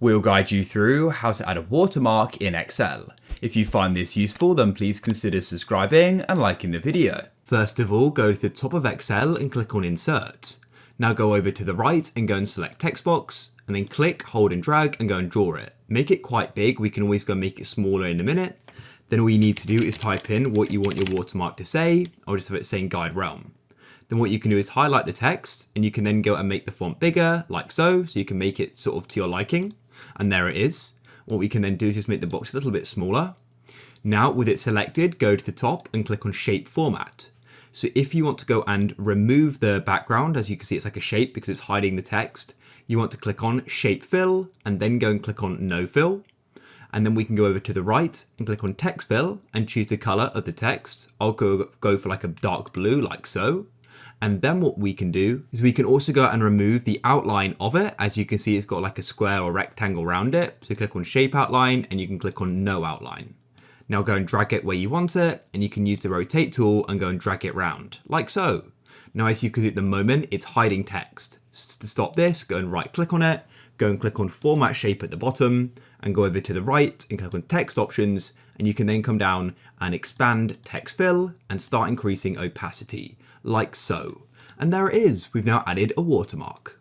We'll guide you through how to add a watermark in Excel. If you find this useful, then please consider subscribing and liking the video. First of all, go to the top of Excel and click on Insert. Now go over to the right and go and select Text Box, and then click, hold and drag and go and draw it. Make it quite big, we can always go and make it smaller in a minute. Then all you need to do is type in what you want your watermark to say. I'll just have it saying GuideRealm. Then what you can do is highlight the text, and you can then go and make the font bigger, like so you can make it sort of to your liking. And there it is. What we can then do is just make the box a little bit smaller. Now with it selected, go to the top and click on Shape Format. So if you want to go and remove the background, as you can see it's like a shape because it's hiding the text, you want to click on Shape Fill and then go and click on No Fill. And then we can go over to the right and click on Text Fill and choose the color of the text. I'll go for like a dark blue, like so. And then what we can do is we can also go and remove the outline of it. As you can see, it's got like a square or rectangle around it. So click on Shape Outline and you can click on No Outline. Now go and drag it where you want it, and you can use the rotate tool and go and drag it round, like so. Now as you can see at the moment, it's hiding text. To stop this, go and right click on it, go and click on Format Shape at the bottom, and go over to the right and click on Text Options, and you can then come down and expand Text Fill and start increasing opacity, like so. And there it is, we've now added a watermark.